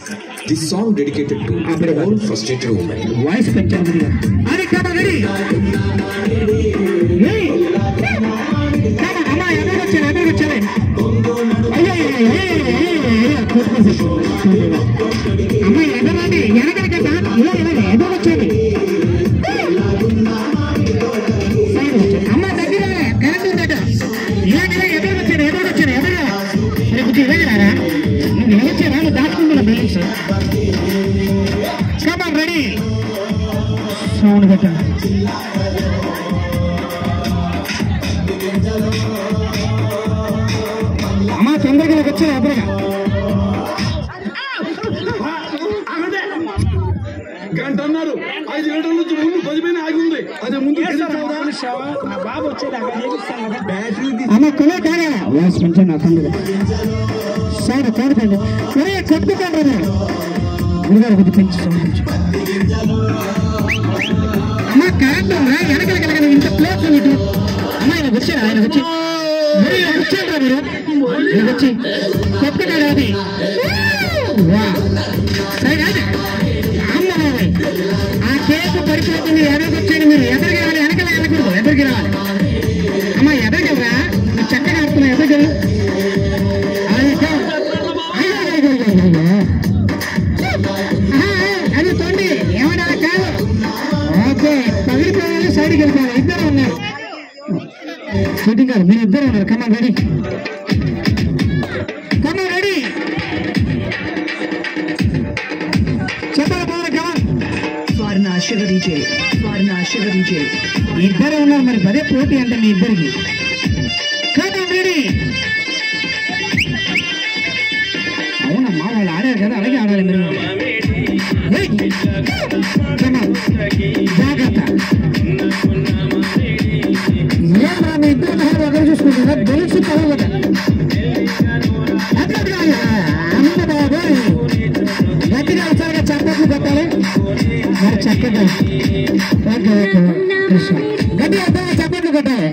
This song dedicated to all frustrated women. Voice పెంచాలి. అది కదా రెడీ. ఏయ్. అమ్మా ఎదురు వచ్చారు. అయ్యో అమ్మ ఎదరండి ఎనగడగట ఇలా ఎదురు వచ్చేది. అమ్మ దగ్గర కరెంట్ ఉందట. ఇలాగ ఎదురు వచ్చారు ఎదురు రేపు ఇలాగరారా నువ్వు వచ్చారా నువ్వు దాచుకుంటున్నా బ్యాలెన్స్. Come on ready. సౌండ్ పెట్టండి. అమ్మ తొందరగా వచ్చారు ఎదురుగా. గంట అన్నారు 5 గంటల నుంచి ముందు 10 పైన ఆగి ఉంది. అదే ముందు బాబు వచ్చేది అమ్మ కొనే కాగా వాయిస్ మంచిగా నా తొందరగా సౌండ్ తోడుకోండి. ఒరే కొట్టుకోండి గురుగారు కొద్ది పెంచి సౌండ్ అమ్మ కరెంట్ వెనకలగలగ ఇంత ప్లేస్ ఇటు. అమ్మ ఆయన వచ్చారు వచ్చి వచ్చారా మీరు వచ్చి కొట్టుకున్నాడు అది సరే కాదు. అమ్మ ఆ కేసు పరిస్థితి ఎదరికొచ్చాడు. మీరు ఎదరికి రావాలి వెనకలు వెళ్ళకూడదు ఎదరికి రావాలి. అమ్మ ఎదరికెళ్ళరా నువ్వు చక్కగా ఆడుతున్నావు ఎదరికెళ్ళు. అది తోండి ఏమన్నా కాదు. ఓకే పగిలిపోవాలి సైడ్కి వెళ్ళిపోవాలి. ఇద్దరు ఉన్నారు షూటింగ్ గారు మీరు ఇద్దరు ఉన్నారు. కమాన్ రెడీ కమాన్ రెడీ చెప్పాలి పోవాలి కమాన్. ఇద్దరు ఉన్నారు మరి పదే పోటీ అంటే మీ ఇద్దరికి. Come on ready. అవునమ్మా వాళ్ళు ఆడారు కదా అలాగే ఆడాలి మీరు. జాగ్రత్త ఏమన్నా మీ ఇద్దరు ఒకరు చూసుకుంటున్నా తెలిసి పడవట. అమ్మ బాబు గట్టిగా వచ్చారుగా చప్పట్లు కొట్టాలి మరి చక్కగా. ఓకే ఓకే కృష్ణ గట్టిగా చప్పట్లు కొట్టాలి.